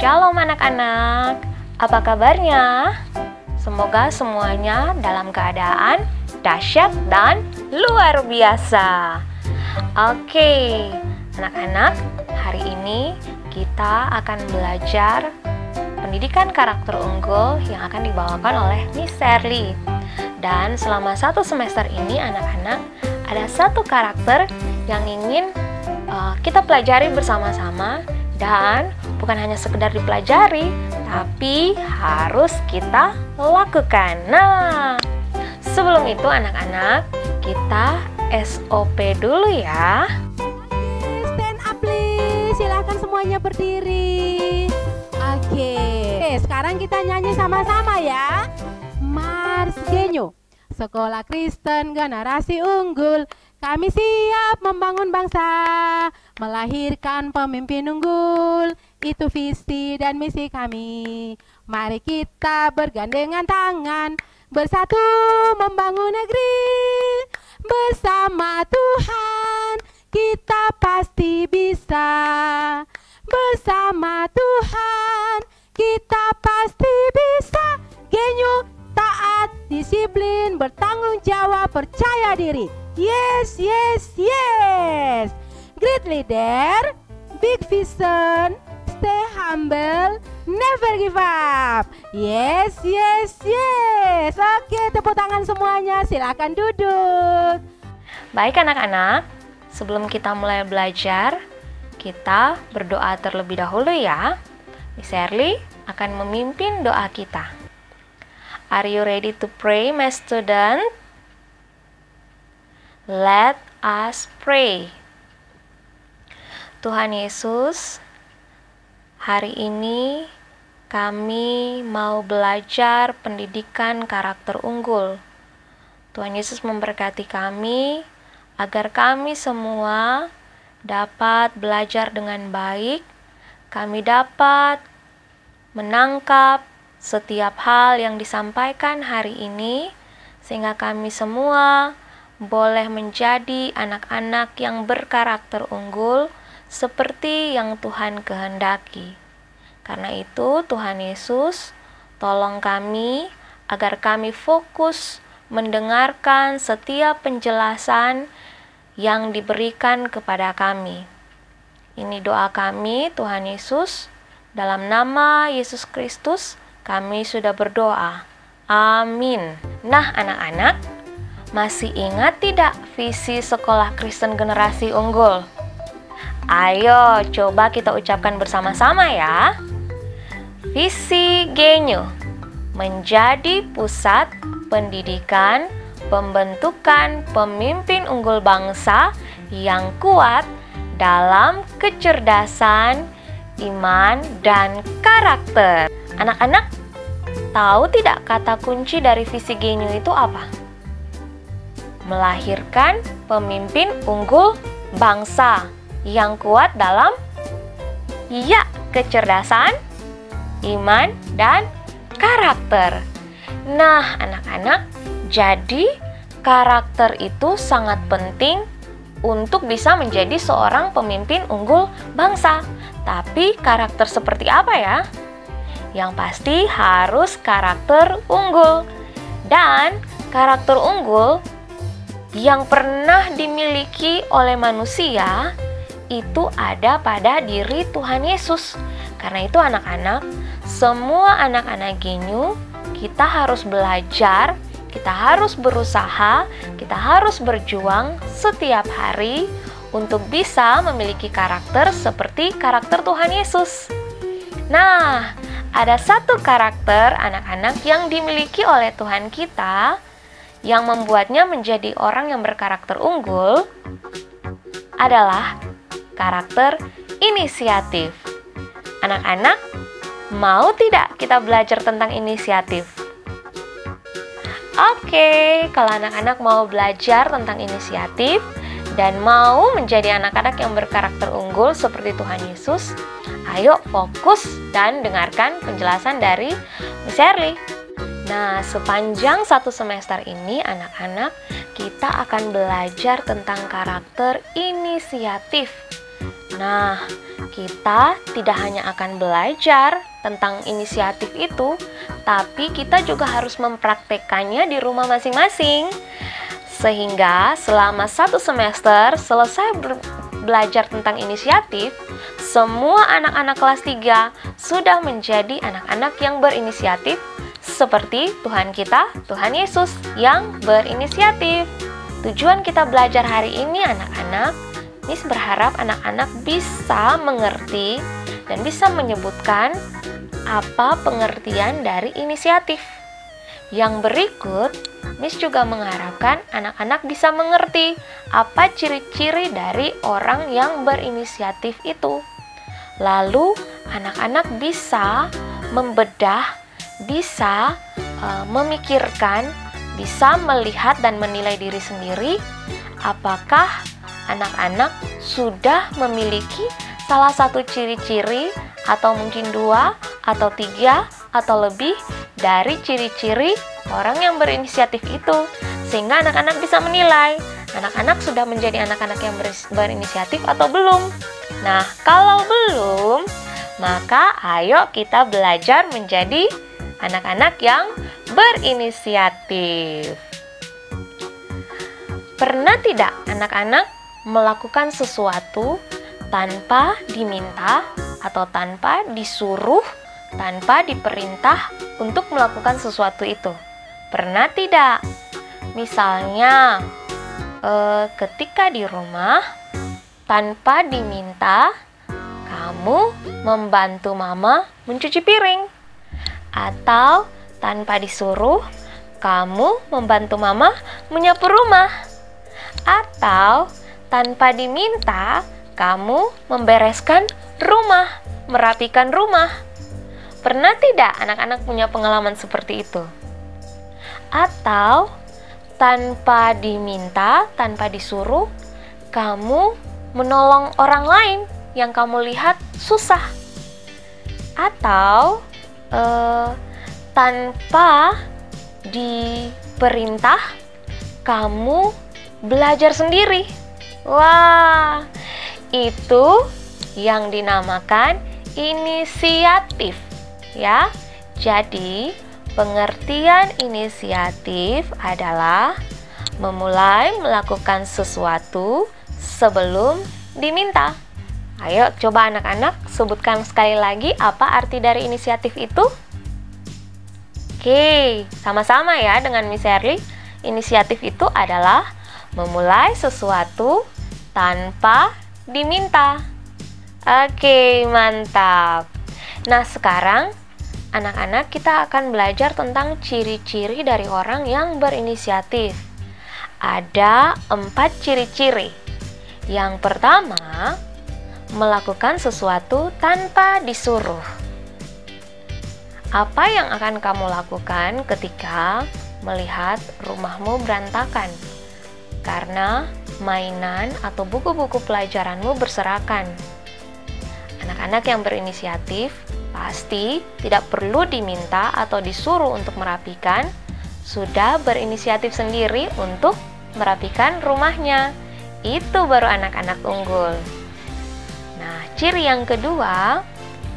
Shalom anak-anak, apa kabarnya? Semoga semuanya dalam keadaan dahsyat dan luar biasa. Oke, anak-anak, hari ini kita akan belajar pendidikan karakter unggul yang akan dibawakan oleh Miss Shirley. Dan selama satu semester ini anak-anak ada satu karakter yang ingin kita pelajari bersama-sama. Dan bukan hanya sekedar dipelajari, tapi harus kita lakukan. Nah, sebelum itu anak-anak, kita SOP dulu ya. Stand up please, silahkan semuanya berdiri. Oke, sekarang kita nyanyi sama-sama ya. Mars Genyo, Sekolah Kristen Generasi Unggul. Kami siap membangun bangsa, melahirkan pemimpin unggul. Itu visi dan misi kami. Mari kita bergandengan tangan, bersatu membangun negeri. Bersama Tuhan, kita pasti bisa. Bersama Tuhan, kita pasti bisa. Genyo, taat, disiplin, bertanggung jawab, percaya diri. Yes, yes, yes. Great leader, big vision, stay humble, never give up. Yes, yes, yes. Oke, tepuk tangan semuanya. Silakan duduk. Baik anak-anak, sebelum kita mulai belajar, kita berdoa terlebih dahulu ya. Miss Shirley akan memimpin doa kita. Are you ready to pray, my student? Let us pray. Tuhan Yesus, hari ini kami mau belajar pendidikan karakter unggul. Tuhan Yesus memberkati kami agar kami semua dapat belajar dengan baik. Kami dapat menangkap setiap hal yang disampaikan hari ini, sehingga kami semua boleh menjadi anak-anak yang berkarakter unggul seperti yang Tuhan kehendaki. Karena itu Tuhan Yesus, tolong kami agar kami fokus mendengarkan setiap penjelasan yang diberikan kepada kami. Ini doa kami Tuhan Yesus, dalam nama Yesus Kristus kami sudah berdoa. Amin. Nah anak-anak, masih ingat tidak visi Sekolah Kristen Generasi Unggul? Ayo coba kita ucapkan bersama-sama ya. Visi Genyo, menjadi pusat pendidikan pembentukan pemimpin unggul bangsa yang kuat dalam kecerdasan, iman, dan karakter. Anak-anak, tahu tidak kata kunci dari visi Genyo itu apa? Melahirkan pemimpin unggul bangsa yang kuat dalam kecerdasan, iman, dan karakter. Nah, anak-anak, jadi karakter itu sangat penting untuk bisa menjadi seorang pemimpin unggul bangsa. Tapi karakter seperti apa ya? Yang pasti harus karakter unggul. Dan karakter unggul yang pernah dimiliki oleh manusia itu ada pada diri Tuhan Yesus. Karena itu anak-anak, semua anak-anak Genyo, kita harus belajar, kita harus berusaha, kita harus berjuang setiap hari untuk bisa memiliki karakter seperti karakter Tuhan Yesus. Nah, ada satu karakter anak-anak yang dimiliki oleh Tuhan kita yang membuatnya menjadi orang yang berkarakter unggul adalah karakter inisiatif. Anak-anak, mau tidak kita belajar tentang inisiatif? Oke, kalau anak-anak mau belajar tentang inisiatif dan mau menjadi anak-anak yang berkarakter unggul seperti Tuhan Yesus, ayo fokus dan dengarkan penjelasan dari Miss Shirley. Nah, sepanjang satu semester ini anak-anak, kita akan belajar tentang karakter inisiatif. Nah, kita tidak hanya akan belajar tentang inisiatif itu, tapi kita juga harus mempraktekkannya di rumah masing-masing. Sehingga selama 1 semester selesai belajar tentang inisiatif, semua anak-anak kelas 3 sudah menjadi anak-anak yang berinisiatif seperti Tuhan kita, Tuhan Yesus yang berinisiatif. Tujuan kita belajar hari ini anak-anak, Miss berharap anak-anak bisa mengerti dan bisa menyebutkan apa pengertian dari inisiatif. Yang berikut, Miss juga mengharapkan anak-anak bisa mengerti apa ciri-ciri dari orang yang berinisiatif itu. Lalu, anak-anak bisa membedah, bisa memikirkan, bisa melihat dan menilai diri sendiri apakah anak-anak sudah memiliki salah satu ciri-ciri atau mungkin 2 atau 3 atau lebih dari ciri-ciri orang yang berinisiatif itu, sehingga anak-anak bisa menilai anak-anak sudah menjadi anak-anak yang berinisiatif atau belum. Nah, kalau belum, maka ayo kita belajar menjadi anak-anak yang berinisiatif. Pernah tidak anak-anak melakukan sesuatu tanpa diminta atau tanpa disuruh, tanpa diperintah untuk melakukan sesuatu itu? Pernah tidak? Misalnya, ketika di rumah, tanpa diminta, kamu membantu mama mencuci piring. Atau tanpa disuruh, kamu membantu mama menyapu rumah. Atau tanpa diminta, kamu membereskan rumah, merapikan rumah. Pernah tidak anak-anak punya pengalaman seperti itu? Atau tanpa diminta, tanpa disuruh, kamu menolong orang lain yang kamu lihat susah. Atau tanpa diperintah, kamu belajar sendiri. Wah, itu yang dinamakan inisiatif, ya. Jadi, pengertian inisiatif adalah memulai melakukan sesuatu sebelum diminta. Ayo, coba anak-anak sebutkan sekali lagi apa arti dari inisiatif itu. Oke, sama-sama ya dengan Miss Erly. Inisiatif itu adalah memulai sesuatu tanpa diminta. Oke, mantap. Nah, sekarang anak-anak kita akan belajar tentang ciri-ciri dari orang yang berinisiatif. Ada 4 ciri-ciri. Yang pertama, melakukan sesuatu tanpa disuruh. Apa yang akan kamu lakukan ketika melihat rumahmu berantakan? Karena mainan atau buku-buku pelajaranmu berserakan. Anak-anak yang berinisiatif pasti tidak perlu diminta atau disuruh untuk merapikan, sudah berinisiatif sendiri untuk merapikan rumahnya. Itu baru anak-anak unggul. Nah, ciri yang kedua,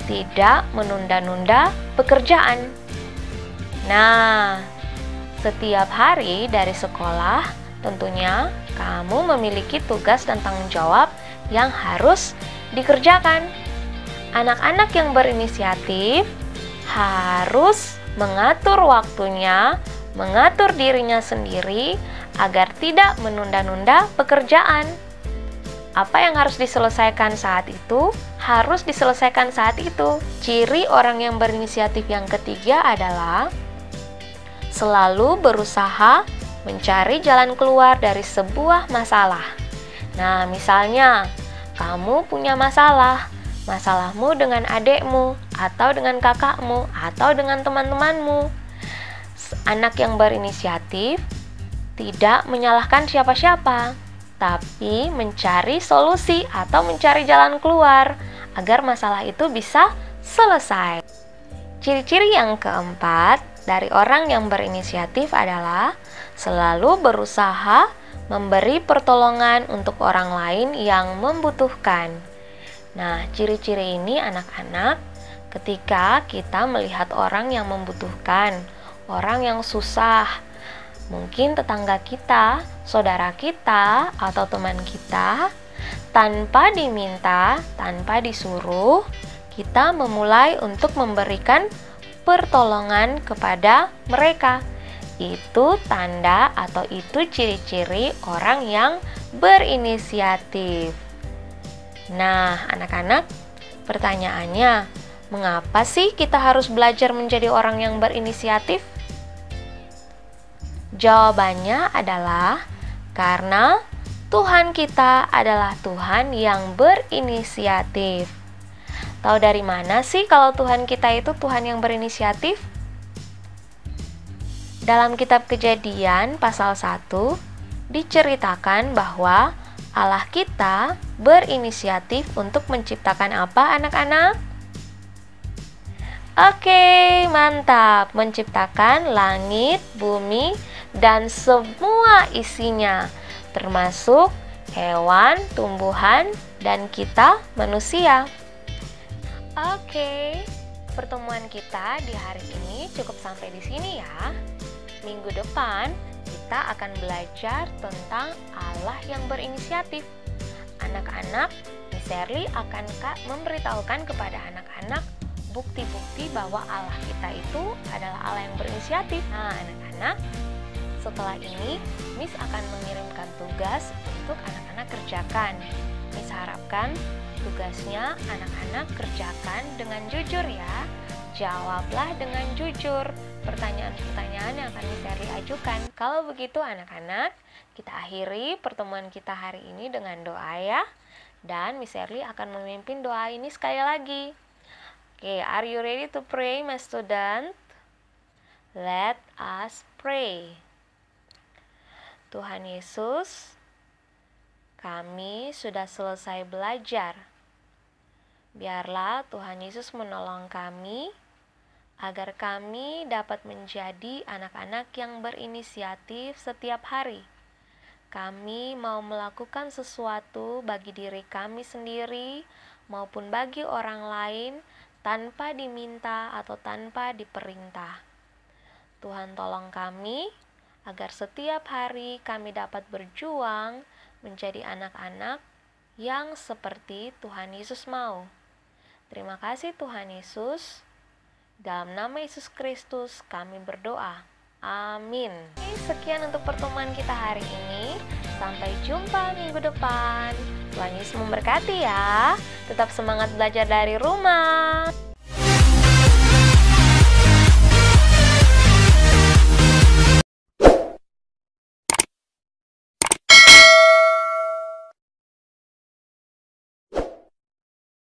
tidak menunda-nunda pekerjaan. Nah, setiap hari dari sekolah, tentunya kamu memiliki tugas dan tanggung jawab yang harus dikerjakan. Anak-anak yang berinisiatif harus mengatur waktunya, mengatur dirinya sendiri agar tidak menunda-nunda pekerjaan. Apa yang harus diselesaikan saat itu, harus diselesaikan saat itu. Ciri orang yang berinisiatif yang ketiga adalah selalu berusaha mencari jalan keluar dari sebuah masalah. Nah, misalnya, kamu punya masalah. Masalahmu dengan adekmu, atau dengan kakakmu, atau dengan teman-temanmu. Anak yang berinisiatif tidak menyalahkan siapa-siapa, tapi mencari solusi atau mencari jalan keluar agar masalah itu bisa selesai. Ciri-ciri yang keempat dari orang yang berinisiatif adalah selalu berusaha memberi pertolongan untuk orang lain yang membutuhkan. Nah, ciri-ciri ini anak-anak, ketika kita melihat orang yang membutuhkan, orang yang susah, mungkin tetangga kita, saudara kita, atau teman kita, tanpa diminta, tanpa disuruh, kita memulai untuk memberikan pertolongan kepada mereka. Itu tanda atau itu ciri-ciri orang yang berinisiatif. Nah, anak-anak, pertanyaannya, mengapa sih kita harus belajar menjadi orang yang berinisiatif? Jawabannya adalah karena Tuhan kita adalah Tuhan yang berinisiatif. Tahu dari mana sih kalau Tuhan kita itu Tuhan yang berinisiatif? Dalam kitab Kejadian pasal 1 diceritakan bahwa Allah kita berinisiatif untuk menciptakan apa, anak-anak? Oke, mantap. Menciptakan langit, bumi, dan semua isinya, termasuk hewan, tumbuhan, dan kita manusia. Oke, pertemuan kita di hari ini cukup sampai di sini ya. Minggu depan kita akan belajar tentang Allah yang berinisiatif. Anak-anak, Miss Shirley akan memberitahukan kepada anak-anak bukti-bukti bahwa Allah kita itu adalah Allah yang berinisiatif. Nah, anak-anak, setelah ini Miss akan mengirimkan tugas untuk anak-anak kerjakan. Miss harapkan tugasnya anak-anak kerjakan dengan jujur ya. Jawablah dengan jujur pertanyaan-pertanyaan yang akan Miss Shirley ajukan. Kalau begitu anak-anak, kita akhiri pertemuan kita hari ini dengan doa ya. Dan Miss Shirley akan memimpin doa ini sekali lagi. Oke, are you ready to pray, my student? Let us pray. Tuhan Yesus, kami sudah selesai belajar. Biarlah Tuhan Yesus menolong kami agar kami dapat menjadi anak-anak yang berinisiatif setiap hari. Kami mau melakukan sesuatu bagi diri kami sendiri maupun bagi orang lain tanpa diminta atau tanpa diperintah. Tuhan tolong kami agar setiap hari kami dapat berjuang menjadi anak-anak yang seperti Tuhan Yesus mau. Terima kasih Tuhan Yesus. Dalam nama Yesus Kristus kami berdoa. Amin. Sekian untuk pertemuan kita hari ini. Sampai jumpa minggu depan. Tuhan Yesus memberkati ya. Tetap semangat belajar dari rumah.